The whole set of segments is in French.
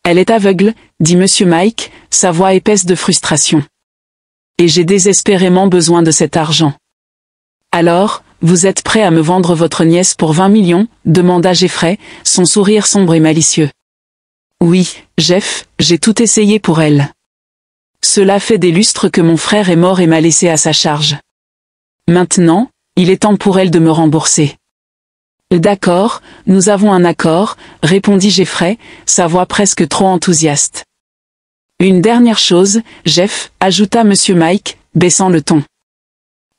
Elle est aveugle, dit Monsieur Mike, sa voix épaisse de frustration. Et j'ai désespérément besoin de cet argent. Alors, vous êtes prêt à me vendre votre nièce pour 20 millions, demanda Jeffrey, son sourire sombre et malicieux. Oui, Jeff, j'ai tout essayé pour elle. Cela fait des lustres que mon frère est mort et m'a laissé à sa charge. Maintenant, il est temps pour elle de me rembourser. D'accord, nous avons un accord, répondit Jeffrey, sa voix presque trop enthousiaste. Une dernière chose, Jeff, ajouta Monsieur Mike, baissant le ton.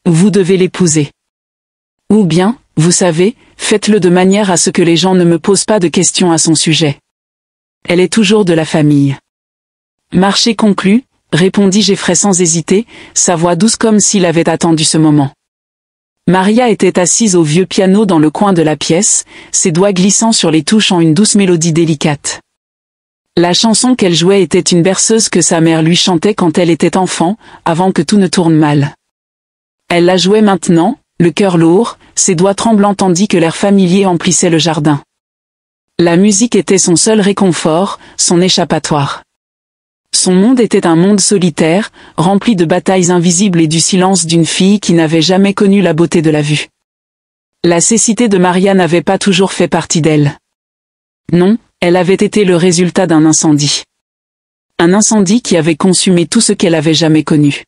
Vous devez l'épouser. Ou bien, vous savez, faites-le de manière à ce que les gens ne me posent pas de questions à son sujet. Elle est toujours de la famille. Marché conclu, répondit Jeffrey sans hésiter, sa voix douce comme s'il avait attendu ce moment. Maria était assise au vieux piano dans le coin de la pièce, ses doigts glissant sur les touches en une douce mélodie délicate. La chanson qu'elle jouait était une berceuse que sa mère lui chantait quand elle était enfant, avant que tout ne tourne mal. Elle la jouait maintenant, le cœur lourd, ses doigts tremblants tandis que l'air familier emplissait le jardin. La musique était son seul réconfort, son échappatoire. Son monde était un monde solitaire, rempli de batailles invisibles et du silence d'une fille qui n'avait jamais connu la beauté de la vue. La cécité de Maria n'avait pas toujours fait partie d'elle. Non, elle avait été le résultat d'un incendie. Un incendie qui avait consumé tout ce qu'elle avait jamais connu.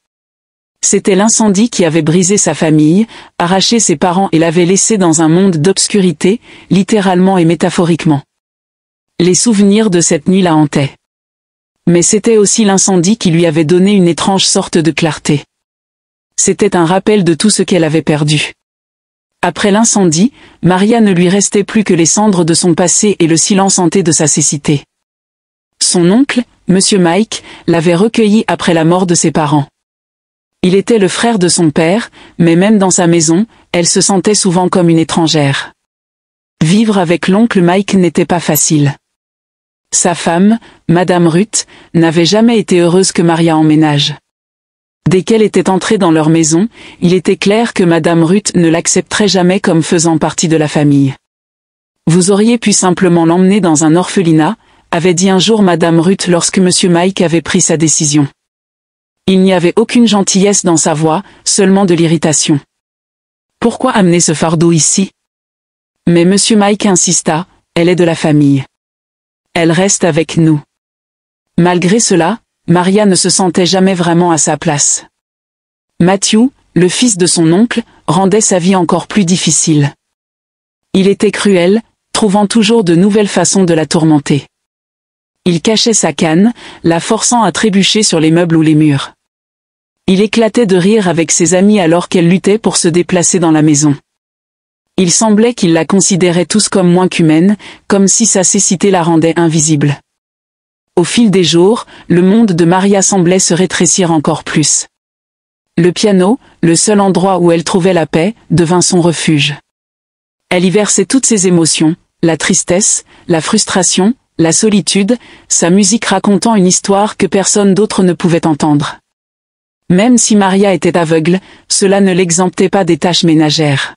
C'était l'incendie qui avait brisé sa famille, arraché ses parents et l'avait laissée dans un monde d'obscurité, littéralement et métaphoriquement. Les souvenirs de cette nuit la hantaient. Mais c'était aussi l'incendie qui lui avait donné une étrange sorte de clarté. C'était un rappel de tout ce qu'elle avait perdu. Après l'incendie, Maria ne lui restait plus que les cendres de son passé et le silence hanté de sa cécité. Son oncle, Monsieur Mike, l'avait recueillie après la mort de ses parents. Il était le frère de son père, mais même dans sa maison, elle se sentait souvent comme une étrangère. Vivre avec l'oncle Mike n'était pas facile. Sa femme, Madame Ruth, n'avait jamais été heureuse que Maria emménage. Dès qu'elle était entrée dans leur maison, il était clair que Madame Ruth ne l'accepterait jamais comme faisant partie de la famille. Vous auriez pu simplement l'emmener dans un orphelinat, avait dit un jour Madame Ruth lorsque Monsieur Mike avait pris sa décision. Il n'y avait aucune gentillesse dans sa voix, seulement de l'irritation. Pourquoi amener ce fardeau ici? Mais Monsieur Mike insista, elle est de la famille. Elle reste avec nous. Malgré cela, Maria ne se sentait jamais vraiment à sa place. Matthew, le fils de son oncle, rendait sa vie encore plus difficile. Il était cruel, trouvant toujours de nouvelles façons de la tourmenter. Il cachait sa canne, la forçant à trébucher sur les meubles ou les murs. Il éclatait de rire avec ses amis alors qu'elle luttait pour se déplacer dans la maison. Il semblait qu'ils la considéraient tous comme moins qu'humaine, comme si sa cécité la rendait invisible. Au fil des jours, le monde de Maria semblait se rétrécir encore plus. Le piano, le seul endroit où elle trouvait la paix, devint son refuge. Elle y versait toutes ses émotions, la tristesse, la frustration, la solitude, sa musique racontant une histoire que personne d'autre ne pouvait entendre. Même si Maria était aveugle, cela ne l'exemptait pas des tâches ménagères.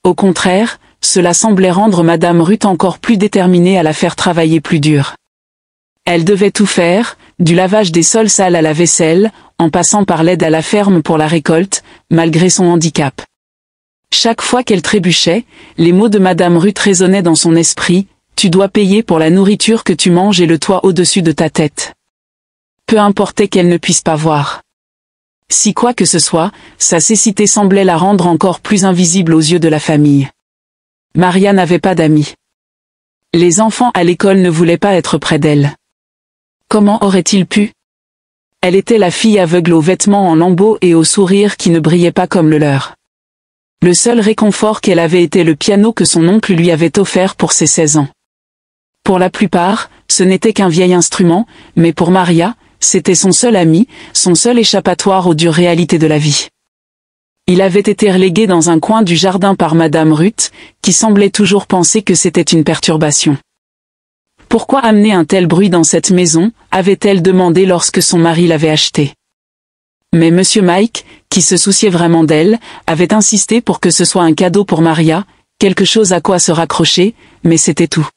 Au contraire, cela semblait rendre Madame Ruth encore plus déterminée à la faire travailler plus dur. Elle devait tout faire, du lavage des sols sales à la vaisselle, en passant par l'aide à la ferme pour la récolte, malgré son handicap. Chaque fois qu'elle trébuchait, les mots de Madame Ruth résonnaient dans son esprit, « Tu dois payer pour la nourriture que tu manges et le toit au-dessus de ta tête. » Peu importait qu'elle ne puisse pas voir. Si quoi que ce soit, sa cécité semblait la rendre encore plus invisible aux yeux de la famille. Maria n'avait pas d'amis. Les enfants à l'école ne voulaient pas être près d'elle. Comment aurait-il pu? Elle était la fille aveugle aux vêtements en lambeaux et au sourire qui ne brillait pas comme le leur. Le seul réconfort qu'elle avait était le piano que son oncle lui avait offert pour ses 16 ans. Pour la plupart, ce n'était qu'un vieil instrument, mais pour Maria, c'était son seul ami, son seul échappatoire aux dures réalités de la vie. Il avait été relégué dans un coin du jardin par Madame Ruth, qui semblait toujours penser que c'était une perturbation. Pourquoi amener un tel bruit dans cette maison, avait-elle demandé lorsque son mari l'avait acheté. Mais Monsieur Mike, qui se souciait vraiment d'elle, avait insisté pour que ce soit un cadeau pour Maria, quelque chose à quoi se raccrocher, mais c'était tout.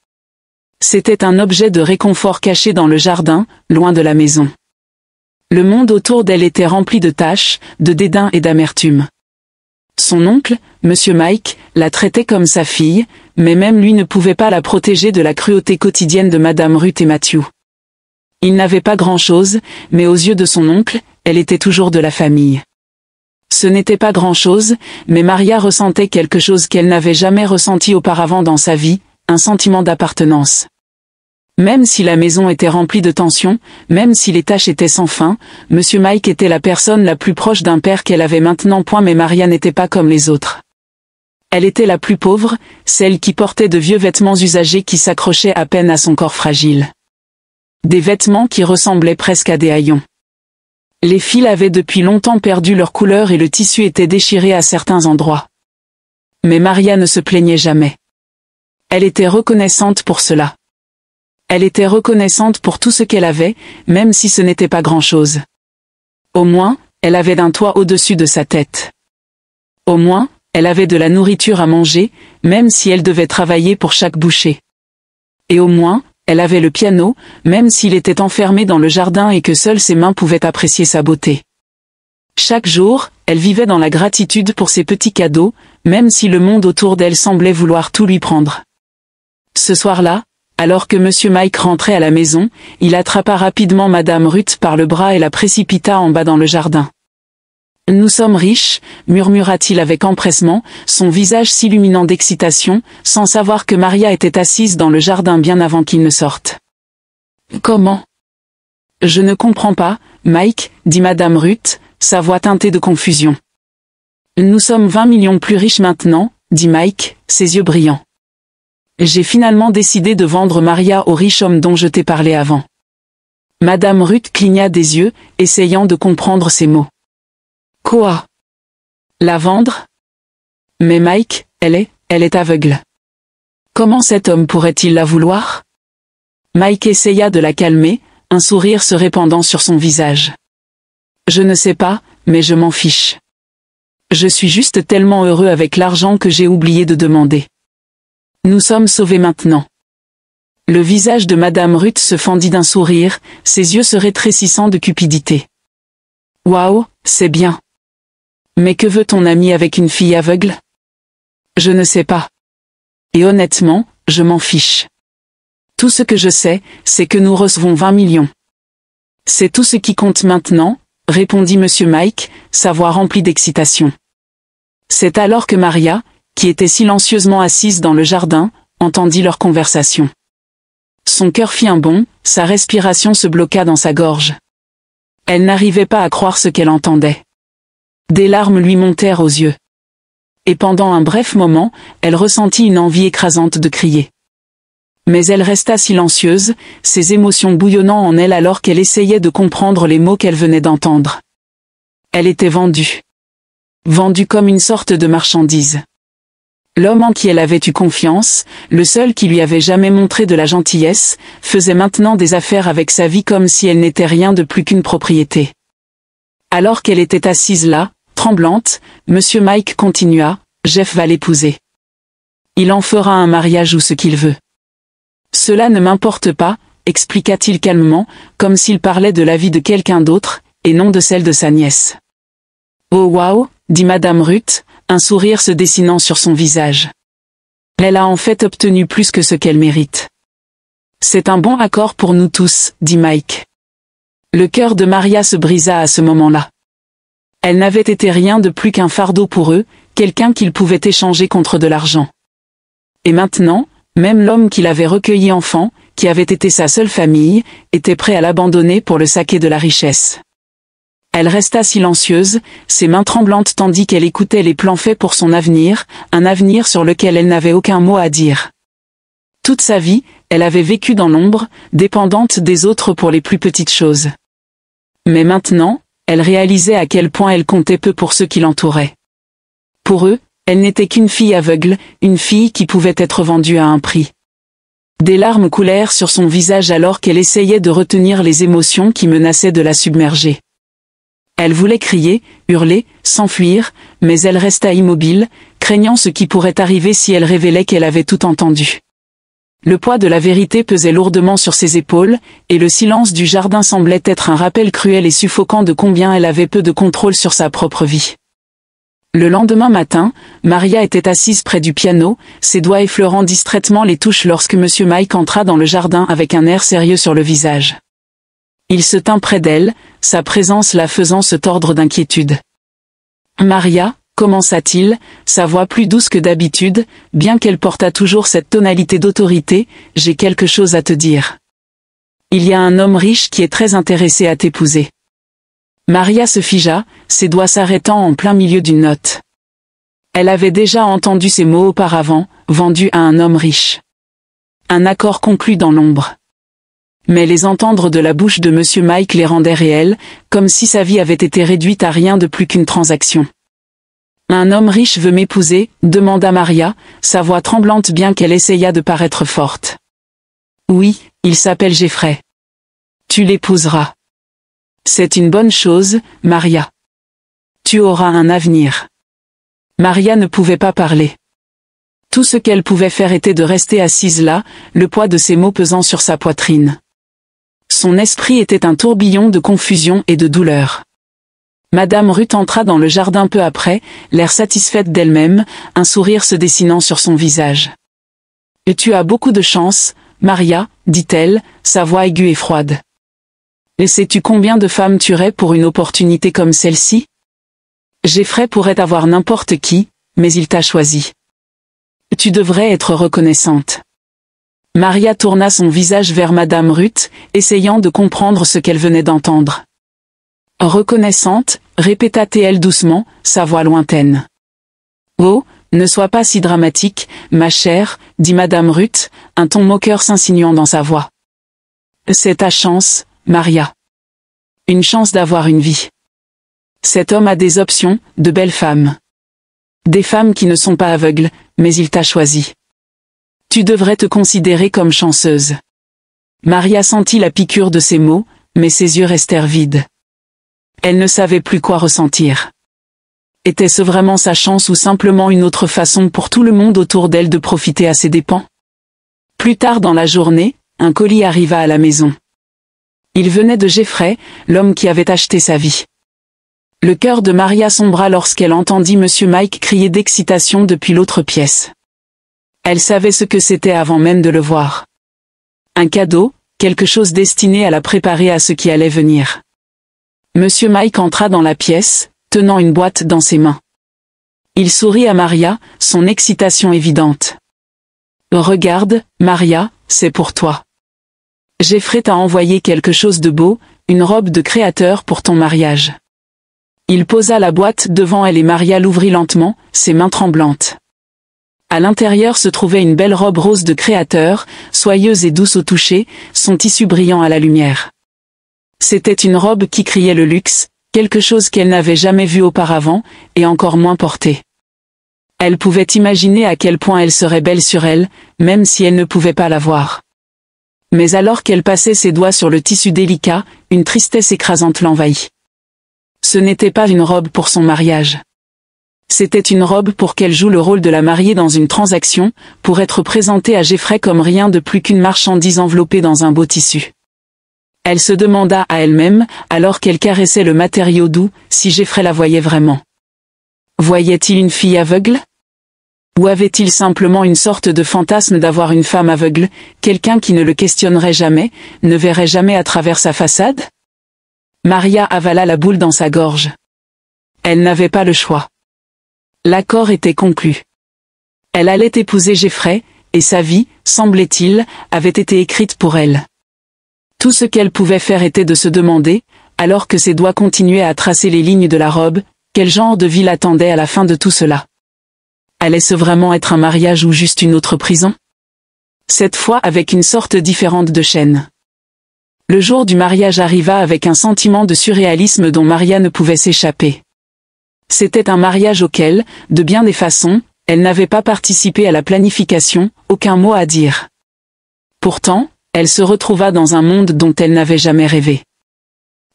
C'était un objet de réconfort caché dans le jardin, loin de la maison. Le monde autour d'elle était rempli de taches, de dédain et d'amertume. Son oncle, Monsieur Mike, la traitait comme sa fille, mais même lui ne pouvait pas la protéger de la cruauté quotidienne de Madame Ruth et Matthew. Il n'avait pas grand-chose, mais aux yeux de son oncle, elle était toujours de la famille. Ce n'était pas grand-chose, mais Maria ressentait quelque chose qu'elle n'avait jamais ressenti auparavant dans sa vie, un sentiment d'appartenance. Même si la maison était remplie de tensions, même si les tâches étaient sans fin, Monsieur Mike était la personne la plus proche d'un père qu'elle avait maintenant point, mais Maria n'était pas comme les autres. Elle était la plus pauvre, celle qui portait de vieux vêtements usagés qui s'accrochaient à peine à son corps fragile. Des vêtements qui ressemblaient presque à des haillons. Les fils avaient depuis longtemps perdu leur couleur et le tissu était déchiré à certains endroits. Mais Maria ne se plaignait jamais. Elle était reconnaissante pour cela. Elle était reconnaissante pour tout ce qu'elle avait, même si ce n'était pas grand-chose. Au moins, elle avait un toit au-dessus de sa tête. Au moins, elle avait de la nourriture à manger, même si elle devait travailler pour chaque bouchée. Et au moins, elle avait le piano, même s'il était enfermé dans le jardin et que seules ses mains pouvaient apprécier sa beauté. Chaque jour, elle vivait dans la gratitude pour ses petits cadeaux, même si le monde autour d'elle semblait vouloir tout lui prendre. Ce soir-là, alors que Monsieur Mike rentrait à la maison, il attrapa rapidement Madame Ruth par le bras et la précipita en bas dans le jardin. « Nous sommes riches », murmura-t-il avec empressement, son visage s'illuminant d'excitation, sans savoir que Maria était assise dans le jardin bien avant qu'il ne sorte. « Comment ? Je ne comprends pas, Mike, dit Madame Ruth, sa voix teintée de confusion. « Nous sommes 20 millions plus riches maintenant, dit Mike, ses yeux brillants. J'ai finalement décidé de vendre Maria au riche homme dont je t'ai parlé avant. » Madame Ruth cligna des yeux, essayant de comprendre ces mots. « Quoi ? La vendre ? Mais Mike, elle est aveugle. Comment cet homme pourrait-il la vouloir ? » Mike essaya de la calmer, un sourire se répandant sur son visage. « Je ne sais pas, mais je m'en fiche. Je suis juste tellement heureux avec l'argent que j'ai oublié de demander. Nous sommes sauvés maintenant. » Le visage de Madame Ruth se fendit d'un sourire, ses yeux se rétrécissant de cupidité. « Waouh, c'est bien. Mais que veut ton ami avec une fille aveugle ? Je ne sais pas. Et honnêtement, je m'en fiche. Tout ce que je sais, c'est que nous recevons 20 millions. C'est tout ce qui compte maintenant, répondit Monsieur Mike, sa voix remplie d'excitation. C'est alors que Maria, qui était silencieusement assise dans le jardin, entendit leur conversation. Son cœur fit un bond, sa respiration se bloqua dans sa gorge. Elle n'arrivait pas à croire ce qu'elle entendait. Des larmes lui montèrent aux yeux. Et pendant un bref moment, elle ressentit une envie écrasante de crier. Mais elle resta silencieuse, ses émotions bouillonnant en elle alors qu'elle essayait de comprendre les mots qu'elle venait d'entendre. Elle était vendue. Vendue comme une sorte de marchandise. L'homme en qui elle avait eu confiance, le seul qui lui avait jamais montré de la gentillesse, faisait maintenant des affaires avec sa vie comme si elle n'était rien de plus qu'une propriété. Alors qu'elle était assise là, tremblante, Monsieur Mike continua, « Jeff va l'épouser. Il en fera un mariage ou ce qu'il veut. Cela ne m'importe pas, expliqua-t-il calmement, comme s'il parlait de la vie de quelqu'un d'autre, et non de celle de sa nièce. « Oh waouh, dit Madame Ruth, un sourire se dessinant sur son visage. Elle a en fait obtenu plus que ce qu'elle mérite. C'est un bon accord pour nous tous, dit Mike. Le cœur de Maria se brisa à ce moment-là. Elle n'avait été rien de plus qu'un fardeau pour eux, quelqu'un qu'ils pouvaient échanger contre de l'argent. Et maintenant, même l'homme qui l'avait recueilli enfant, qui avait été sa seule famille, était prêt à l'abandonner pour le saquer de la richesse. Elle resta silencieuse, ses mains tremblantes tandis qu'elle écoutait les plans faits pour son avenir, un avenir sur lequel elle n'avait aucun mot à dire. Toute sa vie, elle avait vécu dans l'ombre, dépendante des autres pour les plus petites choses. Mais maintenant, elle réalisait à quel point elle comptait peu pour ceux qui l'entouraient. Pour eux, elle n'était qu'une fille aveugle, une fille qui pouvait être vendue à un prix. Des larmes coulèrent sur son visage alors qu'elle essayait de retenir les émotions qui menaçaient de la submerger. Elle voulait crier, hurler, s'enfuir, mais elle resta immobile, craignant ce qui pourrait arriver si elle révélait qu'elle avait tout entendu. Le poids de la vérité pesait lourdement sur ses épaules, et le silence du jardin semblait être un rappel cruel et suffocant de combien elle avait peu de contrôle sur sa propre vie. Le lendemain matin, Maria était assise près du piano, ses doigts effleurant distraitement les touches lorsque Monsieur Mike entra dans le jardin avec un air sérieux sur le visage. Il se tint près d'elle, sa présence la faisant se tordre d'inquiétude. « Maria », commença-t-il, sa voix plus douce que d'habitude, bien qu'elle portât toujours cette tonalité d'autorité, « j'ai quelque chose à te dire. Il y a un homme riche qui est très intéressé à t'épouser. » Maria se figea, ses doigts s'arrêtant en plein milieu d'une note. Elle avait déjà entendu ces mots auparavant, vendu à un homme riche. Un accord conclu dans l'ombre. Mais les entendre de la bouche de Monsieur Mike les rendait réels, comme si sa vie avait été réduite à rien de plus qu'une transaction. « Un homme riche veut m'épouser ?» demanda Maria, sa voix tremblante bien qu'elle essaya de paraître forte. « Oui, il s'appelle Jeffrey. Tu l'épouseras. C'est une bonne chose, Maria. Tu auras un avenir. » Maria ne pouvait pas parler. Tout ce qu'elle pouvait faire était de rester assise là, le poids de ses mots pesant sur sa poitrine. Son esprit était un tourbillon de confusion et de douleur. Madame Ruth entra dans le jardin peu après, l'air satisfaite d'elle-même, un sourire se dessinant sur son visage. « Et tu as beaucoup de chance, Maria, dit-elle, sa voix aiguë et froide. Et sais-tu combien de femmes tueraient pour une opportunité comme celle-ci? Jeffrey pourrait avoir n'importe qui, mais il t'a choisi. Tu devrais être reconnaissante. » Maria tourna son visage vers Madame Ruth, essayant de comprendre ce qu'elle venait d'entendre. « Reconnaissante » répéta-t-elle doucement, sa voix lointaine. « Oh, ne sois pas si dramatique, ma chère, dit Madame Ruth, un ton moqueur s'insinuant dans sa voix. « C'est ta chance, Maria. Une chance d'avoir une vie. Cet homme a des options, de belles femmes. Des femmes qui ne sont pas aveugles, mais il t'a choisi. Tu devrais te considérer comme chanceuse. » Maria sentit la piqûre de ces mots, mais ses yeux restèrent vides. Elle ne savait plus quoi ressentir. Était-ce vraiment sa chance ou simplement une autre façon pour tout le monde autour d'elle de profiter à ses dépens? Plus tard dans la journée, un colis arriva à la maison. Il venait de Jeffrey, l'homme qui avait acheté sa vie. Le cœur de Maria sombra lorsqu'elle entendit Monsieur Mike crier d'excitation depuis l'autre pièce. Elle savait ce que c'était avant même de le voir. Un cadeau, quelque chose destiné à la préparer à ce qui allait venir. Monsieur Mike entra dans la pièce, tenant une boîte dans ses mains. Il sourit à Maria, son excitation évidente. « Regarde, Maria, c'est pour toi. Jeffrey t'a envoyé quelque chose de beau, une robe de créateur pour ton mariage. » Il posa la boîte devant elle et Maria l'ouvrit lentement, ses mains tremblantes. À l'intérieur se trouvait une belle robe rose de créateur, soyeuse et douce au toucher, son tissu brillant à la lumière. C'était une robe qui criait le luxe, quelque chose qu'elle n'avait jamais vu auparavant, et encore moins porté. Elle pouvait imaginer à quel point elle serait belle sur elle, même si elle ne pouvait pas la voir. Mais alors qu'elle passait ses doigts sur le tissu délicat, une tristesse écrasante l'envahit. Ce n'était pas une robe pour son mariage. C'était une robe pour qu'elle joue le rôle de la mariée dans une transaction, pour être présentée à Jeffrey comme rien de plus qu'une marchandise enveloppée dans un beau tissu. Elle se demanda à elle-même, alors qu'elle caressait le matériau doux, si Jeffrey la voyait vraiment. Voyait-il une fille aveugle? Ou avait-il simplement une sorte de fantasme d'avoir une femme aveugle, quelqu'un qui ne le questionnerait jamais, ne verrait jamais à travers sa façade? Maria avala la boule dans sa gorge. Elle n'avait pas le choix. L'accord était conclu. Elle allait épouser Jeffrey, et sa vie, semblait-il, avait été écrite pour elle. Tout ce qu'elle pouvait faire était de se demander, alors que ses doigts continuaient à tracer les lignes de la robe, quel genre de vie l'attendait à la fin de tout cela. Allait-ce vraiment être un mariage ou juste une autre prison? Cette fois avec une sorte différente de chaîne. Le jour du mariage arriva avec un sentiment de surréalisme dont Maria ne pouvait s'échapper. C'était un mariage auquel, de bien des façons, elle n'avait pas participé à la planification, aucun mot à dire. Pourtant, elle se retrouva dans un monde dont elle n'avait jamais rêvé.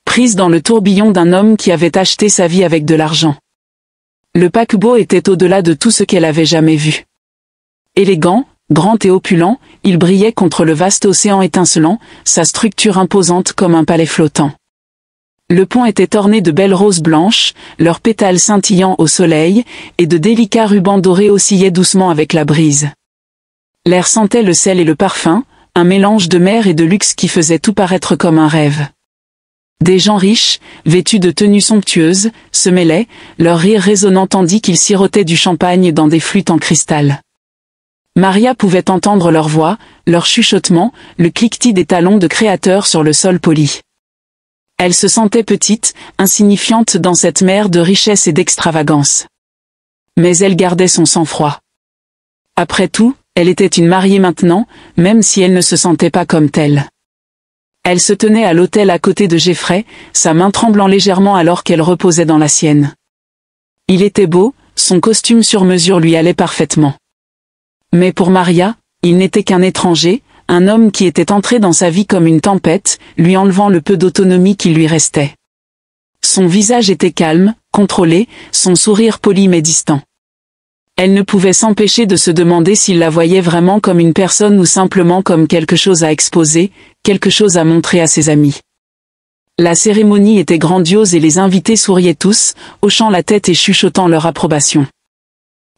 Prise dans le tourbillon d'un homme qui avait acheté sa vie avec de l'argent. Le paquebot était au-delà de tout ce qu'elle avait jamais vu. Élégant, grand et opulent, il brillait contre le vaste océan étincelant, sa structure imposante comme un palais flottant. Le pont était orné de belles roses blanches, leurs pétales scintillant au soleil, et de délicats rubans dorés oscillaient doucement avec la brise. L'air sentait le sel et le parfum, un mélange de mer et de luxe qui faisait tout paraître comme un rêve. Des gens riches, vêtus de tenues somptueuses, se mêlaient, leur rire résonnant tandis qu'ils sirotaient du champagne dans des flûtes en cristal. Maria pouvait entendre leur voix, leur chuchotement, le cliquetis des talons de créateurs sur le sol poli. Elle se sentait petite, insignifiante dans cette mer de richesse et d'extravagance. Mais elle gardait son sang-froid. Après tout, elle était une mariée maintenant, même si elle ne se sentait pas comme telle. Elle se tenait à l'autel à côté de Jeffrey, sa main tremblant légèrement alors qu'elle reposait dans la sienne. Il était beau, son costume sur mesure lui allait parfaitement. Mais pour Maria, il n'était qu'un étranger, un homme qui était entré dans sa vie comme une tempête, lui enlevant le peu d'autonomie qui lui restait. Son visage était calme, contrôlé, son sourire poli mais distant. Elle ne pouvait s'empêcher de se demander s'il la voyait vraiment comme une personne ou simplement comme quelque chose à exposer, quelque chose à montrer à ses amis. La cérémonie était grandiose et les invités souriaient tous, hochant la tête et chuchotant leur approbation.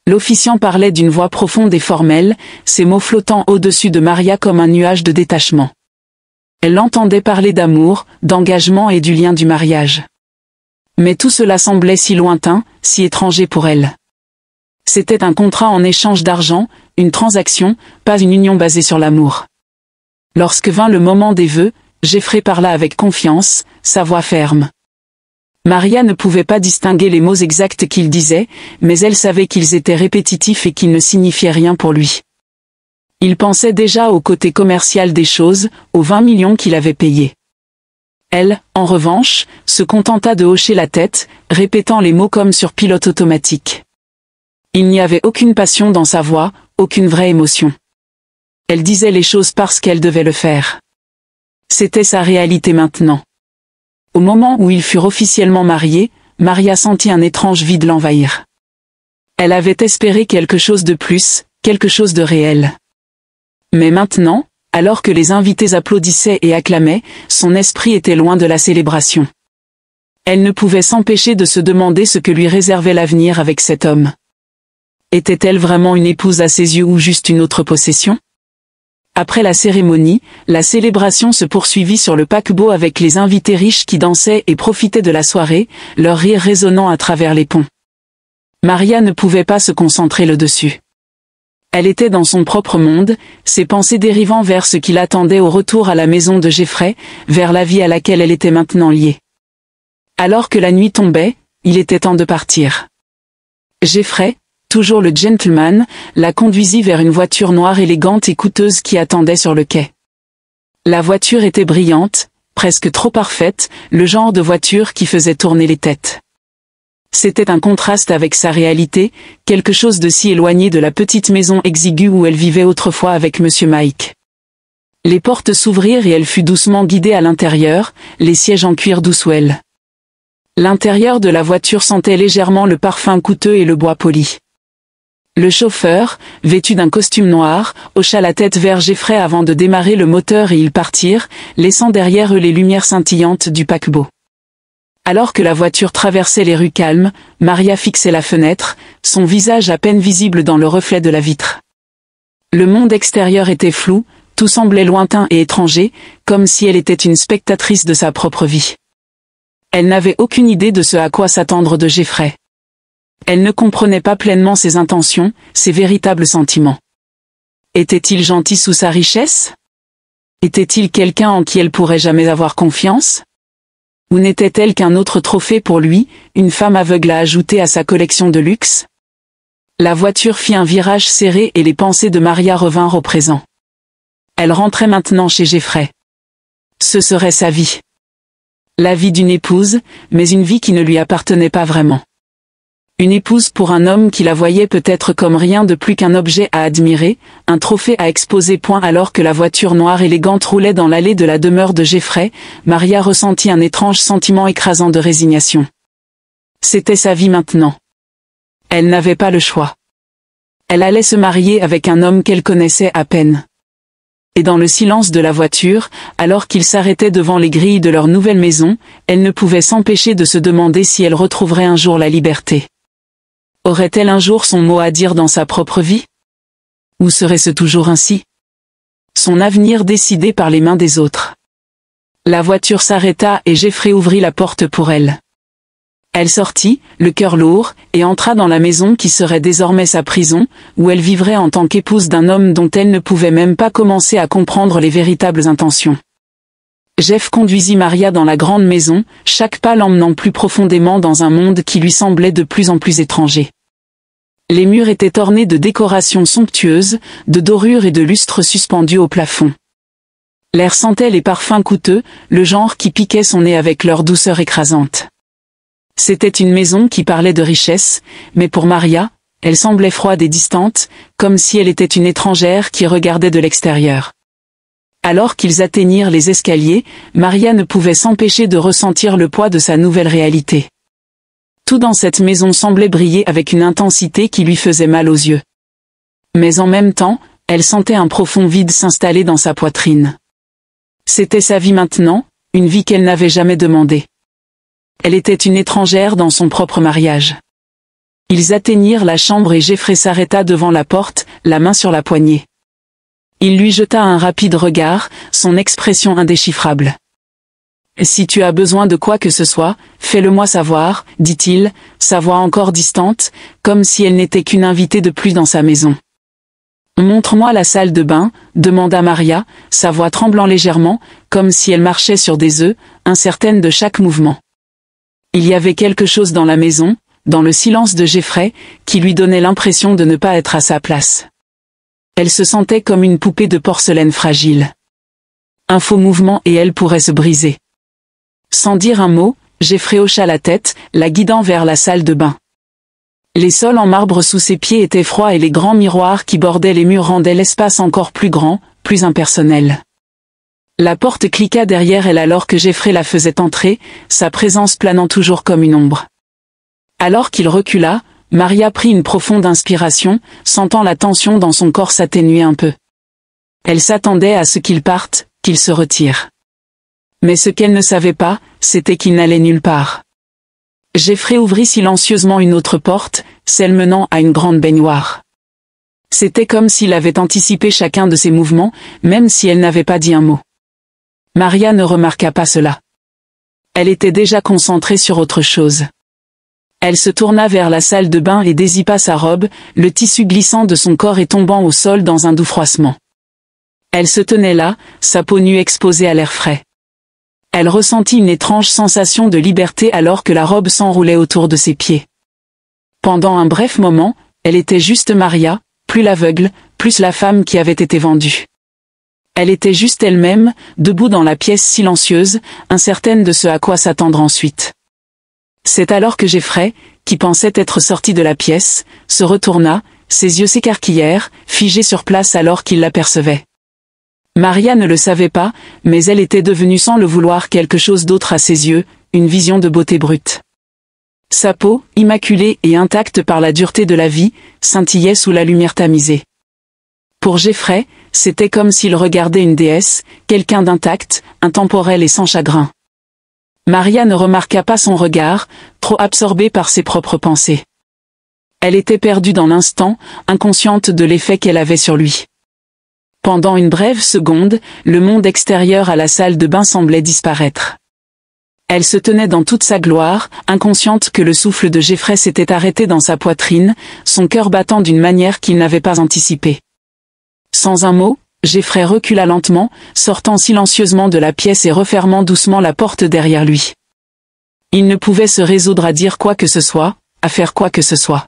L'officiant parlait d'une voix profonde et formelle, ses mots flottant au-dessus de Maria comme un nuage de détachement. Elle l'entendait parler d'amour, d'engagement et du lien du mariage. Mais tout cela semblait si lointain, si étranger pour elle. C'était un contrat en échange d'argent, une transaction, pas une union basée sur l'amour. Lorsque vint le moment des vœux, Jeffrey parla avec confiance, sa voix ferme. Maria ne pouvait pas distinguer les mots exacts qu'il disait, mais elle savait qu'ils étaient répétitifs et qu'ils ne signifiaient rien pour lui. Il pensait déjà au côté commercial des choses, aux 20 millions qu'il avait payés. Elle, en revanche, se contenta de hocher la tête, répétant les mots comme sur pilote automatique. Il n'y avait aucune passion dans sa voix, aucune vraie émotion. Elle disait les choses parce qu'elle devait le faire. C'était sa réalité maintenant. Au moment où ils furent officiellement mariés, Maria sentit un étrange vide l'envahir. Elle avait espéré quelque chose de plus, quelque chose de réel. Mais maintenant, alors que les invités applaudissaient et acclamaient, son esprit était loin de la célébration. Elle ne pouvait s'empêcher de se demander ce que lui réservait l'avenir avec cet homme. Était-elle vraiment une épouse à ses yeux ou juste une autre possession ? Après la cérémonie, la célébration se poursuivit sur le paquebot avec les invités riches qui dansaient et profitaient de la soirée, leur rire résonnant à travers les ponts. Maria ne pouvait pas se concentrer le dessus. Elle était dans son propre monde, ses pensées dérivant vers ce qui l'attendait au retour à la maison de Jeffrey, vers la vie à laquelle elle était maintenant liée. Alors que la nuit tombait, il était temps de partir. Jeffrey, toujours le gentleman, la conduisit vers une voiture noire élégante et coûteuse qui attendait sur le quai. La voiture était brillante, presque trop parfaite, le genre de voiture qui faisait tourner les têtes. C'était un contraste avec sa réalité, quelque chose de si éloigné de la petite maison exiguë où elle vivait autrefois avec Monsieur Mike. Les portes s'ouvrirent et elle fut doucement guidée à l'intérieur, les sièges en cuir douceuel. L'intérieur de la voiture sentait légèrement le parfum coûteux et le bois poli. Le chauffeur, vêtu d'un costume noir, hocha la tête vers Jeffrey avant de démarrer le moteur et ils partirent, laissant derrière eux les lumières scintillantes du paquebot. Alors que la voiture traversait les rues calmes, Maria fixait la fenêtre, son visage à peine visible dans le reflet de la vitre. Le monde extérieur était flou, tout semblait lointain et étranger, comme si elle était une spectatrice de sa propre vie. Elle n'avait aucune idée de ce à quoi s'attendre de Jeffrey. Elle ne comprenait pas pleinement ses intentions, ses véritables sentiments. Était-il gentil sous sa richesse ? Était-il quelqu'un en qui elle pourrait jamais avoir confiance ? Ou n'était-elle qu'un autre trophée pour lui, une femme aveugle à ajouter à sa collection de luxe ? La voiture fit un virage serré et les pensées de Maria revinrent au présent. Elle rentrait maintenant chez Jeffrey. Ce serait sa vie. La vie d'une épouse, mais une vie qui ne lui appartenait pas vraiment. Une épouse pour un homme qui la voyait peut-être comme rien de plus qu'un objet à admirer, un trophée à exposer. Alors que la voiture noire élégante roulait dans l'allée de la demeure de Jeffrey, Maria ressentit un étrange sentiment écrasant de résignation. C'était sa vie maintenant. Elle n'avait pas le choix. Elle allait se marier avec un homme qu'elle connaissait à peine. Et dans le silence de la voiture, alors qu'ils s'arrêtaient devant les grilles de leur nouvelle maison, elle ne pouvait s'empêcher de se demander si elle retrouverait un jour la liberté. Aurait-elle un jour son mot à dire dans sa propre vie? Ou serait-ce toujours ainsi? Son avenir décidé par les mains des autres. La voiture s'arrêta et Jeffrey ouvrit la porte pour elle. Elle sortit, le cœur lourd, et entra dans la maison qui serait désormais sa prison, où elle vivrait en tant qu'épouse d'un homme dont elle ne pouvait même pas commencer à comprendre les véritables intentions. Jeff conduisit Maria dans la grande maison, chaque pas l'emmenant plus profondément dans un monde qui lui semblait de plus en plus étranger. Les murs étaient ornés de décorations somptueuses, de dorures et de lustres suspendus au plafond. L'air sentait les parfums coûteux, le genre qui piquait son nez avec leur douceur écrasante. C'était une maison qui parlait de richesse, mais pour Maria, elle semblait froide et distante, comme si elle était une étrangère qui regardait de l'extérieur. Alors qu'ils atteignirent les escaliers, Maria ne pouvait s'empêcher de ressentir le poids de sa nouvelle réalité. Tout dans cette maison semblait briller avec une intensité qui lui faisait mal aux yeux. Mais en même temps, elle sentait un profond vide s'installer dans sa poitrine. C'était sa vie maintenant, une vie qu'elle n'avait jamais demandée. Elle était une étrangère dans son propre mariage. Ils atteignirent la chambre et Jeffrey s'arrêta devant la porte, la main sur la poignée. Il lui jeta un rapide regard, son expression indéchiffrable. « Si tu as besoin de quoi que ce soit, fais-le-moi savoir, » dit-il, sa voix encore distante, comme si elle n'était qu'une invitée de plus dans sa maison. « Montre-moi la salle de bain, » demanda Maria, sa voix tremblant légèrement, comme si elle marchait sur des œufs, incertaine de chaque mouvement. Il y avait quelque chose dans la maison, dans le silence de Jeffrey, qui lui donnait l'impression de ne pas être à sa place. Elle se sentait comme une poupée de porcelaine fragile. Un faux mouvement et elle pourrait se briser. Sans dire un mot, Jeffrey hocha la tête, la guidant vers la salle de bain. Les sols en marbre sous ses pieds étaient froids et les grands miroirs qui bordaient les murs rendaient l'espace encore plus grand, plus impersonnel. La porte cliqua derrière elle alors que Jeffrey la faisait entrer, sa présence planant toujours comme une ombre. Alors qu'il recula, Maria prit une profonde inspiration, sentant la tension dans son corps s'atténuer un peu. Elle s'attendait à ce qu'il parte, qu'il se retire. Mais ce qu'elle ne savait pas, c'était qu'il n'allait nulle part. Jeffrey ouvrit silencieusement une autre porte, celle menant à une grande baignoire. C'était comme s'il avait anticipé chacun de ses mouvements, même si elle n'avait pas dit un mot. Maria ne remarqua pas cela. Elle était déjà concentrée sur autre chose. Elle se tourna vers la salle de bain et dézippa sa robe, le tissu glissant de son corps et tombant au sol dans un doux froissement. Elle se tenait là, sa peau nue exposée à l'air frais. Elle ressentit une étrange sensation de liberté alors que la robe s'enroulait autour de ses pieds. Pendant un bref moment, elle était juste Maria, plus l'aveugle, plus la femme qui avait été vendue. Elle était juste elle-même, debout dans la pièce silencieuse, incertaine de ce à quoi s'attendre ensuite. C'est alors que Jeffrey, qui pensait être sorti de la pièce, se retourna, ses yeux s'écarquillèrent, figés sur place alors qu'il l'apercevait. Maria ne le savait pas, mais elle était devenue sans le vouloir quelque chose d'autre à ses yeux, une vision de beauté brute. Sa peau, immaculée et intacte par la dureté de la vie, scintillait sous la lumière tamisée. Pour Jeffrey, c'était comme s'il regardait une déesse, quelqu'un d'intact, intemporel et sans chagrin. Maria ne remarqua pas son regard, trop absorbée par ses propres pensées. Elle était perdue dans l'instant, inconsciente de l'effet qu'elle avait sur lui. Pendant une brève seconde, le monde extérieur à la salle de bain semblait disparaître. Elle se tenait dans toute sa gloire, inconsciente que le souffle de Jeffrey s'était arrêté dans sa poitrine, son cœur battant d'une manière qu'il n'avait pas anticipée. Sans un mot, Jeffrey recula lentement, sortant silencieusement de la pièce et refermant doucement la porte derrière lui. Il ne pouvait se résoudre à dire quoi que ce soit, à faire quoi que ce soit.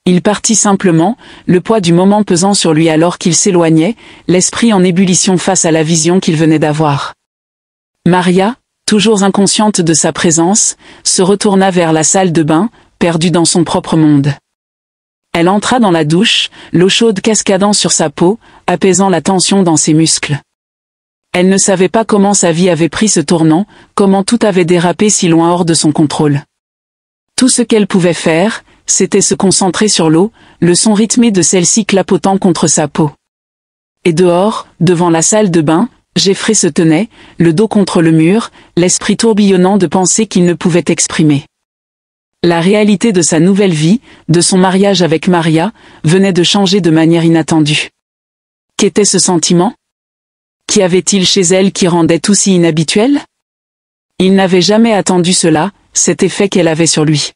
Il partit simplement, le poids du moment pesant sur lui alors qu'il s'éloignait, l'esprit en ébullition face à la vision qu'il venait d'avoir. Maria, toujours inconsciente de sa présence, se retourna vers la salle de bain, perdue dans son propre monde. Elle entra dans la douche, l'eau chaude cascadant sur sa peau, apaisant la tension dans ses muscles. Elle ne savait pas comment sa vie avait pris ce tournant, comment tout avait dérapé si loin hors de son contrôle. Tout ce qu'elle pouvait faire, c'était se concentrer sur l'eau, le son rythmé de celle-ci clapotant contre sa peau. Et dehors, devant la salle de bain, Jeffrey se tenait, le dos contre le mur, l'esprit tourbillonnant de pensées qu'il ne pouvait exprimer. La réalité de sa nouvelle vie, de son mariage avec Maria, venait de changer de manière inattendue. Qu'était ce sentiment? Qu'y avait-il chez elle qui rendait tout si inhabituel? Il n'avait jamais attendu cela, cet effet qu'elle avait sur lui.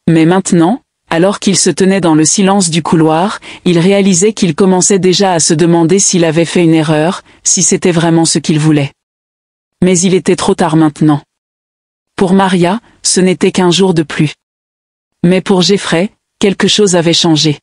Mais maintenant, alors qu'il se tenait dans le silence du couloir, il réalisait qu'il commençait déjà à se demander s'il avait fait une erreur, si c'était vraiment ce qu'il voulait. Mais il était trop tard maintenant. Pour Maria, ce n'était qu'un jour de plus. Mais pour Jeffrey, quelque chose avait changé.